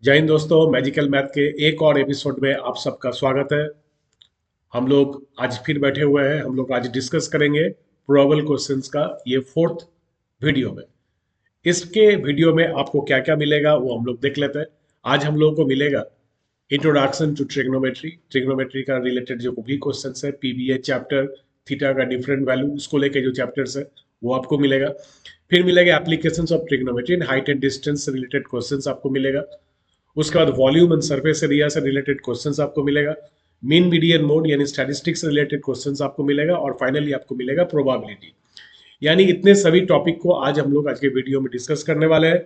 जय हिंद दोस्तों, magical math के एक और एपिसोड में आप सबका स्वागत है। हम लोग आज फिर बैठे हुए हैं। हम लोग आज डिस्कस करेंगे प्रोबेबल क्वेश्चंस का ये फोर्थ वीडियो में। इसके वीडियो में आपको क्या क्या मिलेगा वो हम लोग देख लेते हैं। आज हम लोगों को मिलेगा इंट्रोडक्शन टू ट्रिग्नोमेट्री, ट्रिग्नोमेट्री का रिलेटेड जो भी क्वेश्चंस है, पीबीए चैप्टर, थीटा का डिफरेंट वैल्यू, उसको लेके जो चैप्टर्स है वो आपको मिलेगा। फिर मिलेगा applications of trigonometry in height and distance से रिलेटेड क्वेश्चंस आपको मिलेगा। उसके बाद वॉल्यूम एंड सरफेस एरिया से रिलेटेड क्वेश्चंस आपको मिलेगा। मीन मीडियन मोड यानी स्टैटिस्टिक्स से रिलेटेड क्वेश्चंस आपको मिलेगा। और फाइनली आपको मिलेगा प्रोबेबिलिटी। यानी इतने सभी टॉपिक को आज हम लोग आज के वीडियो में डिस्कस करने वाले हैं।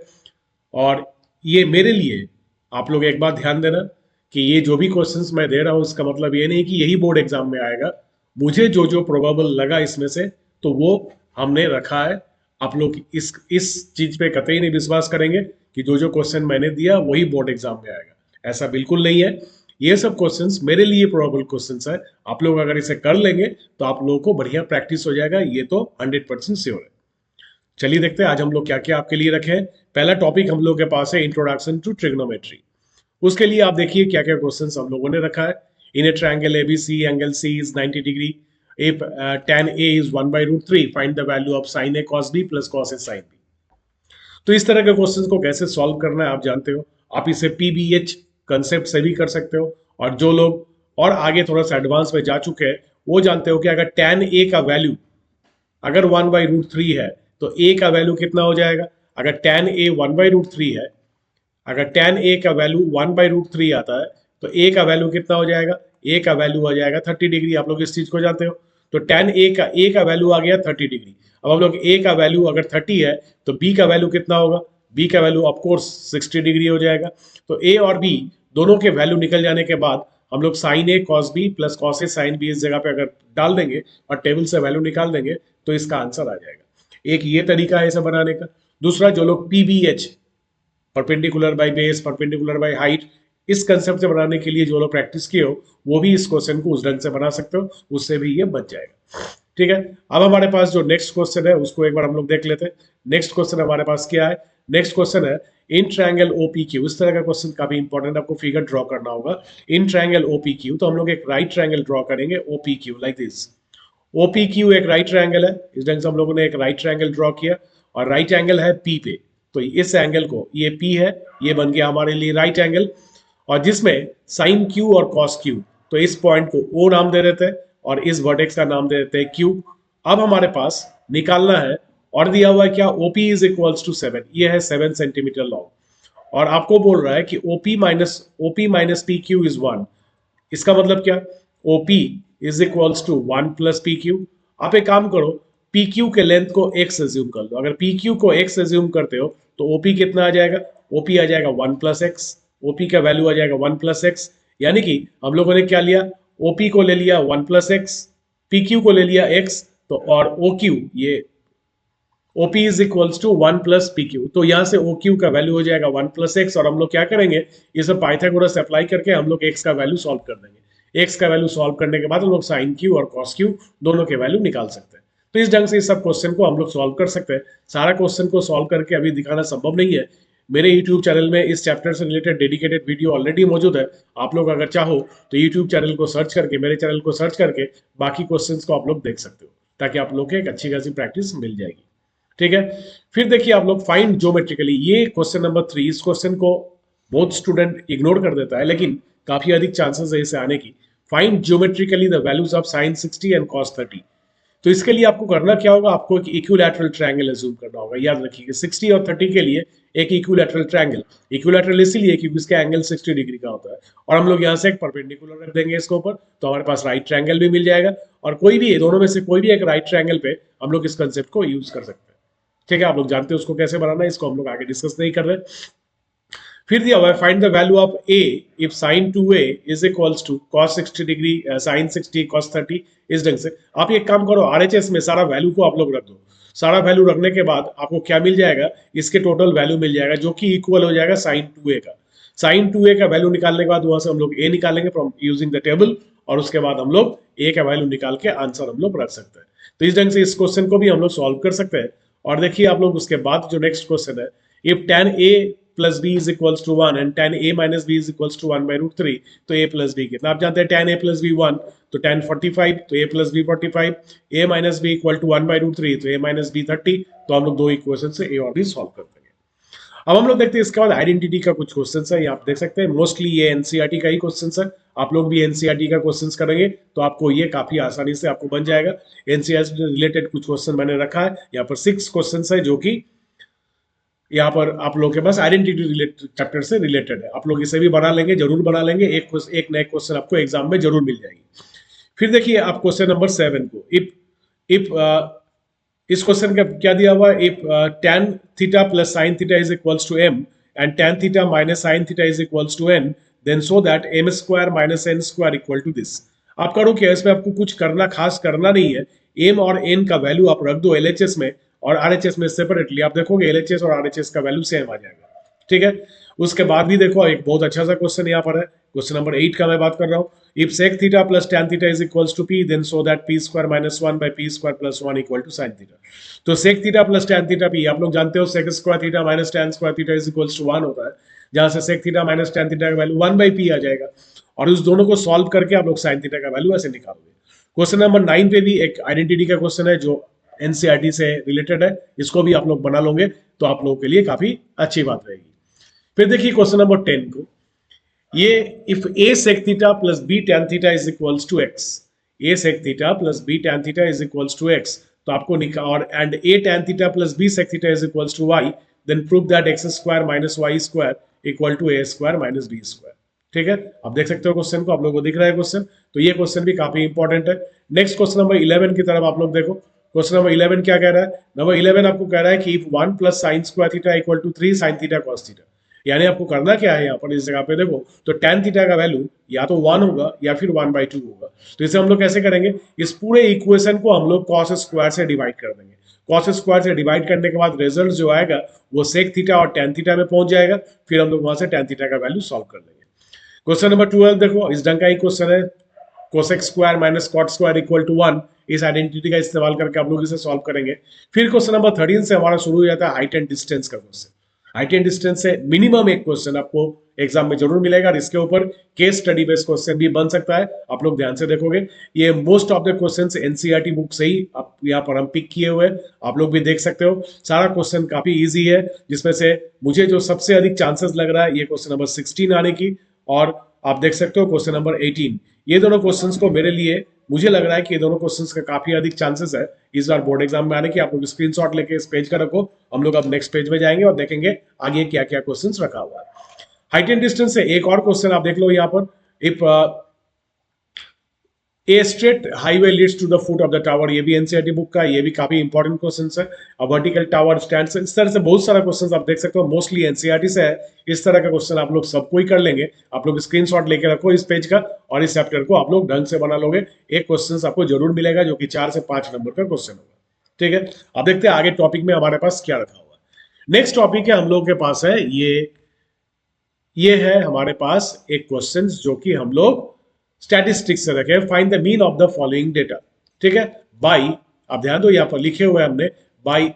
और ये मेरे लिए, आप लोग एक बात ध्यान देना कि ये जो भी क्वेश्चंस मैं दे रहा हूँ इसका मतलब ये नहीं कि यही बोर्ड एग्जाम में आएगा। मुझे जो जो प्रोबेबल लगा इसमें से तो वो हमने रखा है। आप लोग इस चीज पे कतई नहीं विश्वास करेंगे कि जो जो क्वेश्चन मैंने दिया वही बोर्ड एग्जाम में आएगा। ऐसा बिल्कुल नहीं है। ये सब क्वेश्चंस मेरे लिए प्रोबेबल क्वेश्चंस है। आप लोग अगर इसे कर लेंगे तो आप लोगों को बढ़िया प्रैक्टिस हो जाएगा, ये तो 100% श्योर है। चलिए देखते हैं आज हम लोग क्या क्या आपके लिए रखे हैं। पहला टॉपिक हम लोग के पास है इंट्रोडक्शन टू ट्रिग्नोमेट्री। उसके लिए आप देखिए क्या क्या क्वेश्चंस हम लोगों ने रखा है। In a triangle ABC angle C is 90 degree, if tan a is 1 by root 3, find the value of sin a cos b plus cos a sin b। तो इस तरह के क्वेश्चंस को कैसे सॉल्व करना है आप जानते हो। आप इसे पीबीएच कंसेप्ट से भी कर सकते हो। और जो लोग और आगे थोड़ा सा एडवांस में जा चुके हैं वो जानते हो कि अगर tan a का वैल्यू अगर 1 by root 3 है तो a का वैल्यू कितना हो जाएगा। अगर tan a 1 by root 3 है, अगर tan a का वैल्यू 1 by root 3 आता है तो a का वैल्यू कितना हो जाएगा। a का वैल्यू आ जाएगा 30 डिग्री। आप लोग इस चीज को जानते हो। तो tan a का वैल्यू आ गया 30 डिग्री। अब हम लोग a का वैल्यू अगर 30 है तो b का वैल्यू कितना होगा। b का वैल्यू ऑफकोर्स 60 डिग्री हो जाएगा। तो a और b दोनों के वैल्यू निकल जाने के बाद हम लोग sign A cos B plus cos A sine B इस जगह पे अगर डाल देंगे और टेबल से वैल्यू निकाल देंगे तो इसका आंसर आ जाएगा। एक ये तरीका है इसे बनाने का। दूसरा, जो लोग PBH, perpendicular by base, perpendicular by height, इस कंसेप्ट से बनाने के लिए जो लोग प्रैक्टिस किए हो वो भी इस क्वेश्चन को उस ढंग से बना सकते हो, उससे भी ये बच जाएगा। ठीक है। अब हमारे पास जो नेक्स्ट क्वेश्चन है उसको एक बार हम लोग देख लेते हैं। नेक्स्ट क्वेश्चन हमारे पास क्या है। नेक्स्ट क्वेश्चन है इन ट्रायंगल ओपीक्यू। इस तरह का क्वेश्चन काफी इंपॉर्टेंट, आपको फिगर ड्रॉ करना होगा। इन ट्रायंगल ओपीक्यू, तो हम लोग एक राइट ट्रायंगल ड्रॉ करेंगे ओपीक्यू लाइक दिस। ओपीक्यू एक राइट ट्रायंगल है। इस ढंग से हम लोगों ने एक राइट ट्रायंगल ड्रॉ किया और राइट एंगल है पी पे। तो इस एंगल को, ये पी है, ये बन गया हमारे लिए राइट एंगल। और जिसमें साइन क्यू और कॉस क्यू, तो इस पॉइंट को ओ नाम दे देते हैं और इस वर्टेक्स का नाम दे देते हैं क्यू। अब हमारे पास निकालना है और दिया हुआ है क्या, ओपी इज इक्वल्स टू 7। ये है 7 सेंटीमीटर लॉन्ग। और आपको बोल रहा है कि OP minus P Q is 1। इसका मतलब क्या, OP is equals to 1 plus P Q. आप एक काम करो, पी क्यू के लेंथ को x एज्यूम कर लो। अगर पी क्यू को x एज्यूम करते हो तो ओपी कितना आ जाएगा, ओपी आ जाएगा 1 प्लस एक्स। ओपी का वैल्यू आ जाएगा 1 प्लस एक्स। यानी कि हम लोगों ने क्या लिया, ओपी को ले लिया 1 प्लस एक्स, पी क्यू को ले लिया x, तो और ओ क्यू, ये OP is equals to 1 plus P Q. तो यहाँ से OQ का वैल्यू हो जाएगा 1 प्लस एक्स। और हम लोग क्या करेंगे, ये सब पाइथागोरस अप्लाई करके हम लोग x का वैल्यू सॉल्व कर देंगे। x का वैल्यू सॉल्व करने के बाद हम लोग साइन क्यू और कॉस क्यू दोनों के वैल्यू निकाल सकते हैं। तो इस ढंग से इस सब क्वेश्चन को हम लोग सॉल्व कर सकते हैं। सारा क्वेश्चन को सॉल्व करके अभी दिखाना संभव नहीं है। मेरे YouTube चैनल में इस चैप्टर से रिलेटेड डेडिकेटेड वीडियो ऑलरेडी मौजूद है। आप लोग अगर चाहो तो YouTube चैनल को सर्च करके, मेरे चैनल को सर्च करके बाकी क्वेश्चंस को आप लोग देख सकते हो, ताकि आप लोग को एक अच्छी खासी प्रैक्टिस मिल जाएगी। ठीक है। फिर देखिए आप लोग फाइंड ज्योमेट्रिकली, ये क्वेश्चन नंबर 3। इस क्वेश्चन को बहुत स्टूडेंट इग्नोर कर देता है लेकिन काफी अधिक चांसेस है इसे आने की। Find geometrically the values of sine 60 and cos 30। तो इसके लिए आपको करना क्या होगा, आपको एक इक्विलैटरल ट्रायंगल अज्यूम करना होगा। याद रखिए 60 और 30 के लिए एक इक्विलैटरल ट्रायंगल, इक्विलैटरल इसीलिए क्योंकि इसका एंगल 60 डिग्री का होता है। और हम लोग यहाँ से एक परपेंडिकुलर रख देंगे इसके ऊपर, तो हमारे पास राइट ट्रायंगल भी मिल जाएगा। और कोई भी दोनों में से कोई भी एक राइट ट्रायंगल पे हम लोग इस कंसेप्ट को यूज कर सकते हैं। ठीक है, आप लोग जानते हैं उसको कैसे बनाना है, इसको हम लोग आगे डिस्कस नहीं कर रहे। फिर दिया हुआ है find the value of a if sin 2a is equals to cos 60 degree sin 60 cos 30। इस ढंग से आप एक काम करो, आरएचएस में सारा वैल्यू को आप लोग रख दो। सारा वैल्यू रखने के बाद आपको क्या मिल जाएगा, इसके टोटल वैल्यू मिल जाएगा जो कि इक्वल हो जाएगा sin 2a का। sin 2a का वैल्यू निकालने के बाद वहां से हम लोग a निकालेंगे फ्रॉम यूजिंग द टेबल, और उसके बाद हम लोग a का वैल्यू निकाल के आंसर हम लोग रख सकते हैं। तो इस ढंग से इस क्वेश्चन को भी हम लोग सॉल्व कर सकते हैं। और देखिए आप लोग उसके बाद जो नेक्स्ट क्वेश्चन है, if tan a plus B is equals to 1 and tan a minus B is equals to 1 by root 3, तो a प्लस बी कितना आप जानते हैं, tan a प्लस बी 1, तो tan 45, तो a plus B 45, a minus B equal to 1 by root 3, तो a minus B 30, तो हम लोग दो इक्वेशन से a और b सॉल्व कर देंगे। अब हम लोग देखते हैं इसके बाद आइडेंटिटी का कुछ क्वेश्चन है, ये आप देख सकते हैं मोस्टली ये एनसीईआरटी का ही क्वेश्चन है, आप लोग भी एनसीईआरटी का क्वेश्चन करेंगे तो आपको ये काफी आसानी से आपको बन जाएगा। एनसीईआरटी से रिलेटेड कुछ क्वेश्चन मैंने रखा है, यहाँ पर 6 क्वेश्चन है जो कि यहाँ पर आप लोग के पास आइडेंटिटी रिलेटेड चैप्टर से रिलेटेड है, आप लोग इसे भी बना लेंगे, जरूर बना लेंगे, एक नए क्वेश्चन आपको एग्जाम में जरूर मिल जाएगी। फिर देखिए आप क्वेश्चन नंबर 7 को, इफ इस क्वेश्चन का क्या दिया हुआ है, if tan theta plus sine theta is equals to m and tan theta minus sine theta is equals to n, then so that m square minus n square equal to this. आप करो क्या, इसमें आपको कुछ करना खास करना नहीं है, m और n का वैल्यू आप रख दो LHS में और RHS में सेपरेटली, आप देखोगे LHS और RHS का वैल्यू सेम आ जाएगा, ठीक है। उसके बाद भी देखो एक बहुत अच्छा सा क्वेश्चन यहाँ पर है, क्वेश्चन नंबर 8 का मैं बात कर रहा हूँ, if sec theta plus tan theta is equals to p, then so that p square minus 1 by p square plus 1 equal to sin theta. तो sec theta plus tan theta p, आप लोग जानते हो sec square theta minus tan square theta is equals to 1 होता है, जहां से sec theta minus tan theta का वैल्यू 1 बाय p आ जाएगा, और उस दोनों को सॉल्व करके आप लोग sin थीटा का वैल्यू ऐसे निकालोगे। क्वेश्चन नंबर 9 पे भी एक आइडेंटिटी का क्वेश्चन है जो एनसीईआरटी से रिलेटेड है, इसको भी आप लोग बना लोगे तो आप लोगों के लिए काफी अच्छी बात रहेगी। फिर देखिए क्वेश्चन नंबर 10 को, ये if a sec theta plus b tan theta is equals to x, a sec theta plus b tan theta is equals to x, तो आपको और and a tan theta plus b sec theta is equals to y, then prove that x square minus y square equal to a square minus b square, ठीक है। आप देख सकते हो question को, आप लोगों को दिख रहा है क्वेश्चन, तो ये क्वेश्चन भी काफी इंपॉर्टेंट है। नेक्स्ट क्वेश्चन नंबर 11 की तरफ आप लोग देखो, क्वेश्चन नंबर 11 क्या कह रहा है, नंबर 11 आपको कह रहा है कि if 1 plus sine square theta equal to 3 sin theta cos theta, यानी आपको करना क्या है यहाँ पर इस जगह पे देखो, तो tan थीटा का वैल्यू या तो 1 होगा या फिर 1/2 होगा, तो इसे हम लोग कैसे करेंगे, इस पूरे इक्वेशन को हम लोग cos स्क्वायर से डिवाइड कर देंगे, cos स्क्वायर से डिवाइड करने के बाद रिजल्ट जो आएगा वो sec थीटा और tan थीटा में पहुंच जाएगा, फिर हम लोग वहां से tan थीटा का वैल्यू सॉल्व कर लेंगे। क्वेश्चन नंबर 12 देखो, इस ढंग का ही क्वेश्चन है, cosec square minus cot square equal to 1, इस आइडेंटिटी का इस्तेमाल करके आप लोग इसे सॉल्व करेंगे। फिर क्वेश्चन नंबर 13 से हमारा शुरू हो जाता है हाइट एंड डिस्टेंस का क्वेश्चन। हाइट एंड डिस्टेंस से मिनिमम एक क्वेश्चन आपको एग्जाम में जरूर मिलेगा, और इसके ऊपर केस स्टडी बेस्ड क्वेश्चन भी बन सकता है, आप लोग ध्यान से देखोगे। ये most of the questions NCERT book से ही आप यहाँ पर हम पिक किए हुए, आप लोग भी देख सकते हो। सारा क्वेश्चन काफी इजी है, जिसमें से मुझे जो सबसे अधिक चांसेस लग रहा है ये क्वेश्चन नंबर 16 आने की, और आप देख सकते हो क्वेश्चन नंबर 18। ये दोनों क्वेश्चंस को मेरे लिए मुझे लग रहा है कि ये दोनों क्वेश्चंस का काफी अधिक चांसेस है इस बार बोर्ड एग्जाम में आने की। आप लोग स्क्रीनशॉट लेके इस पेज का रखो, हम लोग अब नेक्स्ट पेज में जाएंगे और देखेंगे आगे क्या क्या क्वेश्चंस रखा हुआ है। हाइट एंड डिस्टेंस से एक और क्वेश्चन आप देख लो यहाँ पर, if a straight highway leads to the foot of the tower, ये भी एनसीईआरटी बुक का, ये भी काफी इंपॉर्टेंट क्वेश्चन है। अब वर्टिकल टावर स्टैंड से, इस तरह से बहुत सारा क्वेश्चन आप देख सकते हो, मोस्टली एनसीईआरटी से है। इस तरह का क्वेश्चन आप लोग सबको ही कर लेंगे, आप लोग स्क्रीनशॉट लेके रखो इस पेज का, और इस चैप्टर को आप लोग ढंग से बना लोगे। एक क्वेश्चन आपको जरूर मिलेगा जो कि 4 से 5 नंबर का क्वेश्चन होगा, ठीक है। अब देखते हैं आगे टॉपिक में हमारे पास क्या रखा हुआ है। नेक्स्ट टॉपिक है हम लोग के पास है ये है हमारे पास एक क्वेश्चन जो कि हम लोग स्टैटिस्टिक्स से रखे, find the mean of the following data, ठीक है। बाई, आप ध्यान दो यहाँ पर लिखे हुए हमने, by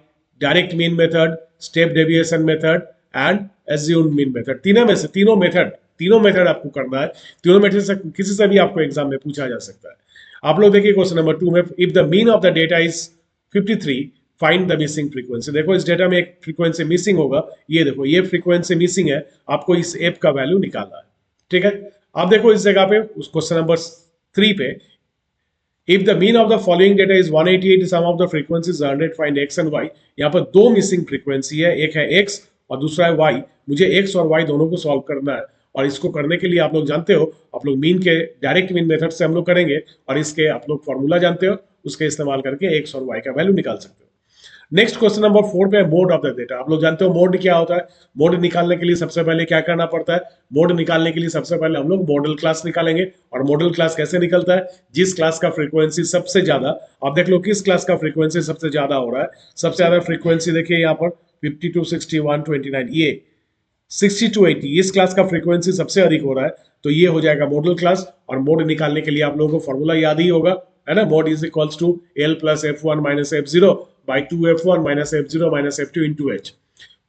direct mean method, step deviation method and assumed mean method, तीनों मेथड आपको करना है। तीनों मेथड से किसी से भी आपको एग्जाम में पूछा जा सकता है। आप लोग देखिए क्वेश्चन नंबर 2 में, if the mean of the data is 53 find the missing frequency. देखो इस डेटा में एक फ्रीक्वेंसी मिसिंग होगा, ये देखो ये फ्रीक्वेंसी मिसिंग है, आपको इस एप का वैल्यू निकालना है, ठीक है। आप देखो इस जगह पे उस क्वेश्चन नंबर 3 पे, if the mean of the following data is 188, sum of the frequencies 100, find X and Y. यहाँ पर दो मिसिंग फ्रीक्वेंसी है, एक है एक्स और दूसरा है वाई। मुझे एक्स और वाई दोनों को सॉल्व करना है, और इसको करने के लिए आप लोग जानते हो, आप लोग मीन के डायरेक्ट मीन मेथड से हम लोग करेंगे, और इसके आप लोग फॉर्मूला जानते हो, उसके इस्तेमाल करके एक्स और वाई का वैल्यू निकाल सकते हो। नेक्स्ट क्वेश्चन नंबर 4 पे मोड ऑफ द डेटा। आप लोग जानते हो मोड क्या होता है। मोड निकालने के लिए सबसे पहले क्या करना पड़ता है, मोड निकालने के लिए सबसे पहले हम लोग मॉडल क्लास निकालेंगे। और मॉडल क्लास कैसे निकलता है, जिस क्लास का फ्रीक्वेंसी सबसे ज्यादा, आप देख लो किस क्लास का फ्रीक्वेंसी सबसे ज्यादा हो रहा है। सबसे ज्यादा फ्रीक्वेंसी देखिए यहाँ पर 52, 61, 29, ये 60 to 80 इस क्लास का फ्रीक्वेंसी सबसे अधिक हो रहा है, तो ये हो जाएगा मॉडल क्लास। और मोड निकालने के लिए आप लोगों को फॉर्मूला याद ही होगा, है ना, mode is equals to L plus F1 minus F0 by 2F1 minus F0 minus F2 into H।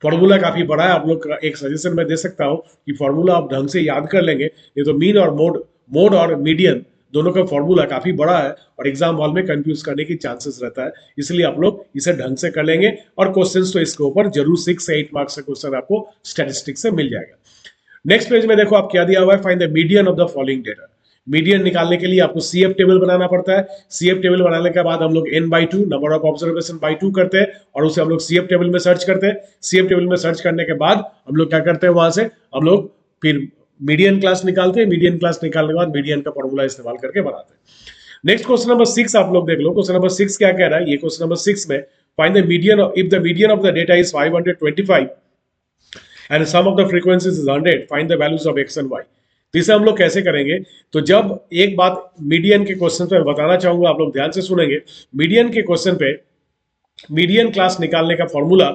Formula काफी बड़ा है, आप लोग का एक सजेशन मैं दे सकता हूं कि फॉर्मूला आप ढंग से याद कर लेंगे, ये तो मीन और मोड, मोड और मीडियन दोनों का फॉर्मूला काफी बड़ा है और एग्जाम हॉल में कंफ्यूज करने की चांसेस रहता है, इसलिए आप लोग इसे ढंग से कर लेंगे और क्वेश्चंस तो इसके ऊपर जरूर 6 से 8 मार्क्स का क्वेश्चन आपको स्टैटिस्टिक्स से मिल जाएगा। नेक्स्ट पेज में देखो आप क्या दिया हुआ है, find the median of the following data. Median निकालने के लिए आपको सीएफ टेबल बनाना पड़ता है। सीएफ टेबल बनाने के बाद हम लोग n/2 number of observation by 2 करते हैं और उसे हम लोग सीएफ टेबल में सर्च करते हैं। सीएफ टेबल में सर्च करने के बाद हम लोग क्या करते हैं, वहां से हम लोग फिर मीडियन क्लास निकालते हैं। मीडियन क्लास निकालने के बाद मीडियन का फॉर्मूला इस्तेमाल करके बनाते हैं। नेक्स्ट क्वेश्चन नंबर 6 आप लोग देख लो। क्वेश्चन नंबर 6 क्या कह रहा है, ये क्वेश्चन नंबर 6 में find the median if the median of the data is 525 and sum of the frequencies is 100 find the values of X and Y. तो इसे हम लोग कैसे करेंगे, तो जब एक बात मीडियन के क्वेश्चन पे बताना चाहूंगा, आप लोग ध्यान से सुनेंगे। मीडियन के क्वेश्चन पे मीडियन क्लास निकालने का फॉर्मूला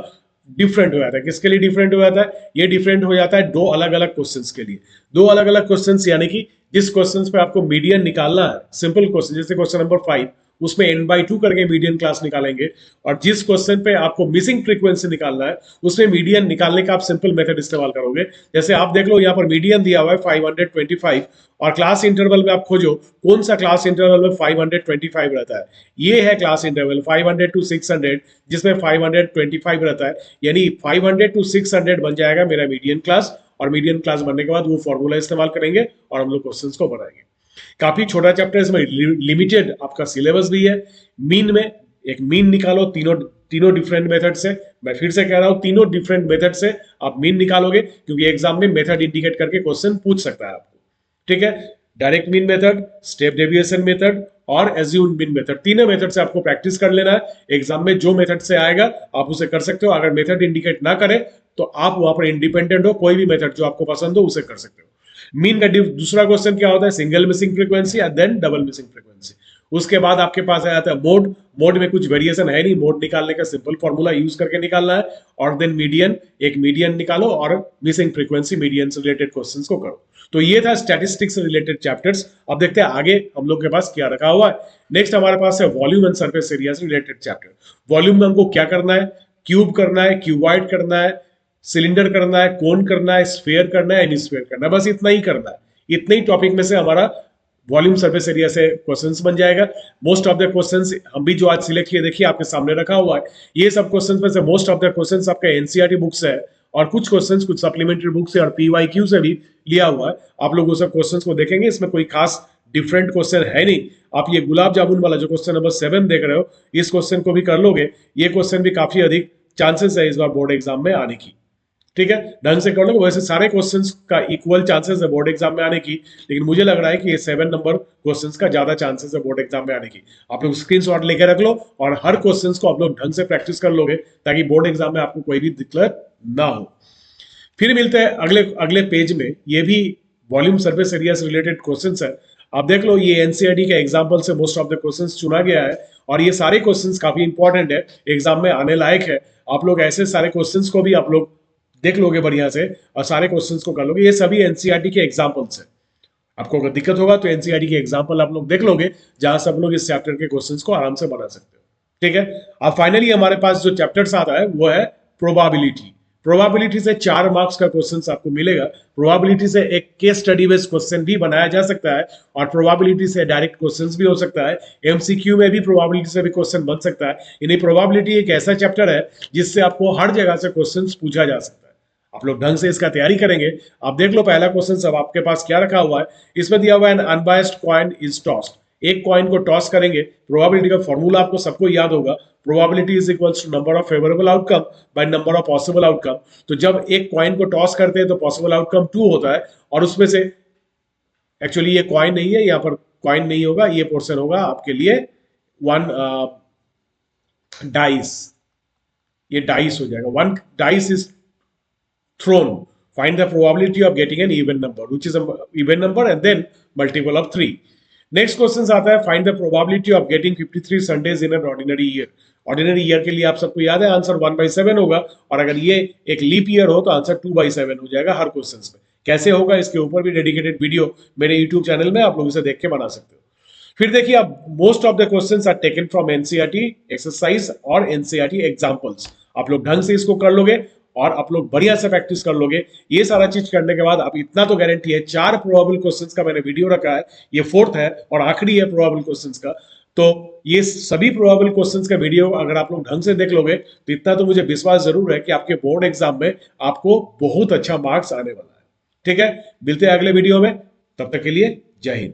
डिफरेंट हो जाता है। किसके लिए डिफरेंट हो जाता है, ये डिफरेंट हो जाता है दो अलग अलग क्वेश्चंस के लिए। दो अलग अलग क्वेश्चंस यानी कि जिस क्वेश्चंस पे आपको मीडियन निकालना है, सिंपल क्वेश्चन जैसे क्वेश्चन नंबर 5, उसमें n/2 करके मीडियन क्लास निकालेंगे। और जिस क्वेश्चन पे आपको मिसिंग फ्रीक्वेंसी निकालना है, उसमें मीडियन निकालने का आप सिंपल मेथड इस्तेमाल करोगे। जैसे आप देख लो यहाँ पर मीडियन दिया हुआ है 525 और क्लास इंटरवल में आप खोजो कौन सा क्लास इंटरवल में 525 रहता है। ये है क्लास इंटरवल 500 to 600 जिसमें 525 रहता है, यानी 500 to 600 बन जाएगा मेरा मीडियन क्लास। और मीडियन क्लास बनने के बाद वो फॉर्मूला इस्तेमाल करेंगे और हम लोग क्वेश्चंस को बनाएंगे। काफी छोटा चैप्टर, इसमें लिमिटेड आपका सिलेबस भी है। मीन में एक मीन निकालो तीनों डिफरेंट मेथड से। मैं फिर से कह रहा हूं, तीनों डिफरेंट मेथड से आप मीन निकालोगे, क्योंकि एग्जाम में मेथड इंडिकेट करके क्वेश्चन पूछ सकता है आपको। ठीक है, direct mean method, step deviation method और एज्यूम मीन मेथड, तीनों मेथड से आपको प्रैक्टिस कर लेना है। एग्जाम में जो मेथड से आएगा आप उसे कर सकते हो। अगर मेथड इंडिकेट ना करे तो आप वहां पर इंडिपेंडेंट हो, कोई भी मेथड जो आपको पसंद हो उसे कर सकते हो। मीन का दूसरा क्वेश्चन क्या होता है, सिंगल मिसिंग फ्रीक्वेंसी या देन डबल मिसिंग फ्रीक्वेंसी। उसके बाद आपके पास आ जाता है मोड। मोड में कुछ वेरिएशन है नहीं, मोड निकालने का सिंपल फॉर्मूला यूज करके निकालना है। और देन मीडियन, एक मीडियन निकालो और मिसिंग फ्रीक्वेंसी मीडियन से रिलेटेड क्वेश्चंस को करो। तो ये था स्टैटिस्टिक्स से रिलेटेड चैप्टर्स। अब देखते हैं आगे हम लोग के पास क्या रखा हुआ है। नेक्स्ट हमारे पास है वॉल्यूम एंड सरफेस एरिया से रिलेटेड चैप्टर। वॉल्यूम में हमको क्या करना है, क्यूब करना है, क्यूबॉइड करना है, सिलेंडर करना है, कोन करना है, स्फीयर करना है, हेमिस्फीयर करना है, बस इतना ही करना है। इतने ही टॉपिक में से हमारा वॉल्यूम सरफेस एरिया से क्वेश्चंस बन जाएगा। मोस्ट ऑफ द क्वेश्चंस हम भी जो आज सिलेक्ट किए देखिए आपके सामने रखा हुआ है। ये सब क्वेश्चंस में से मोस्ट ऑफ द क्वेश्चंस आपके एनसीईआरटी बुक से है और कुछ क्वेश्चंस कुछ सप्लीमेंट्री बुक से और पीवाईक्यू से भी लिया हुआ है। आप लोग उस सब क्वेश्चंस को देखेंगे, इसमें कोई खास डिफरेंट क्वेश्चन है नहीं। आप ये गुलाब जामुन वाला जो क्वेश्चन नंबर 7 देख रहे हो, इस क्वेश्चन को भी कर लोगे। ये क्वेश्चन भी काफी अधिक चांसेस है इस बार बोर्ड एग्जाम में आने की। ठीक है, ढंग से कर लो। वैसे सारे क्वेश्चंस का इक्वल चांसेस है बोर्ड एग्जाम में आने की, लेकिन मुझे लग रहा है कि ये 7 नंबर क्वेश्चंस का ज्यादा चांसेस है बोर्ड एग्जाम में आने की। आप लोग स्क्रीनशॉट लेके रख लो और हर क्वेश्चंस को आप लोग ढंग से प्रैक्टिस कर लोगे ताकि बोर्ड एग्जाम में आपको कोई भी दिक्कत ना हो। फिर मिलते हैं अगले अगले पेज में। ये भी वॉल्यूम सरफेस एरिया से रिलेटेड क्वेश्चंस है। आप देख लो, ये एनसीईआरटी के एग्जांपल से मोस्ट ऑफ द क्वेश्चंस चुना गया है और ये सारे क्वेश्चंस काफी इंपॉर्टेंट है, एग्जाम में आने लायक है। आप लोग ऐसे सारे क्वेश्चंस को भी आप लोग देख लोगे बढ़िया से और सारे क्वेश्चंस को कर लोगे। ये सभी एनसीईआरटी के एग्जांपल्स है। आपको अगर दिक्कत होगा तो एनसीईआरटी के एग्जांपल आप लोग देख लोगे, जहां से आप लोग इस चैप्टर के क्वेश्चंस को आराम से बना सकते हो। ठीक है, अब फाइनली हमारे पास जो चैप्टर्स आता है वो है प्रोबेबिलिटी। प्रोबेबिलिटी से 4 मार्क्स का क्वेश्चन आपको मिलेगा। प्रोबेबिलिटी से एक केस स्टडी बेस्ड क्वेश्चन भी बनाया जा सकता है और प्रोबेबिलिटी से डायरेक्ट क्वेश्चंस भी हो सकता है। एमसीक्यू में भी प्रोबेबिलिटी से भी क्वेश्चन बन सकता है। यानी प्रोबेबिलिटी एक ऐसा चैप्टर है जिससे आपको हर जगह से क्वेश्चंस पूछा जा सकता है। आप लोग ढंग से इसका तैयारी करेंगे। आप देख लो पहला क्वेश्चन सब आपके पास क्या रखा हुआ है। इसमें दिया हुआ है an unbiased coin is tossed. एक कॉइन को टॉस करेंगे। प्रोबेबिलिटी का फॉर्मूला आपको सबको याद होगा, probability is equals to number of favourable outcome by number of possible outcome. तो जब एक कॉइन को टॉस करते हैं तो पॉसिबल आउटकम 2 होता है और उसमें से एक्चुअली ये कॉइन नहीं है, यहाँ पर कॉइन नहीं होगा, ये पोर्शन होगा आपके लिए 1 डाइस। ये डाइस हो जाएगा। 1 dice is thrown. Find the probability of getting an even number, which is an even number and then multiple of 3. Next question आता है find the probability of getting 53 Sundays in an ordinary year. Ordinary year के लिए आप सबको याद है answer 1/7 होगा और अगर ये एक लीप ईयर हो तो आंसर 2/7 हो जाएगा हर क्वेश्चन में। कैसे होगा इसके ऊपर भी डेडिकेटेड वीडियो मेरे यूट्यूब चैनल में, आप लोग इसे देख के बना सकते हो। फिर देखिए, अब most of the questions are taken from NCERT exercise और एनसीईआरटी एग्जांपल्स। आप लोग ढंग से इसको कर लोगे और आप लोग बढ़िया से प्रैक्टिस कर लोगे। ये सारा चीज करने के बाद अब इतना तो गारंटी है, 4 प्रोबेबल क्वेश्चंस का मैंने वीडियो रखा है, ये फोर्थ है और आखिरी है प्रोबेबल क्वेश्चंस का। तो ये सभी प्रोबेबल क्वेश्चंस का वीडियो अगर आप लोग ढंग से देख लोगे तो इतना तो मुझे विश्वास जरूर है कि आपके बोर्ड एग्जाम में आपको बहुत अच्छा मार्क्स आने वाला है। ठीक है, मिलते हैं अगले वीडियो में, तब तक के लिए जय हिंद।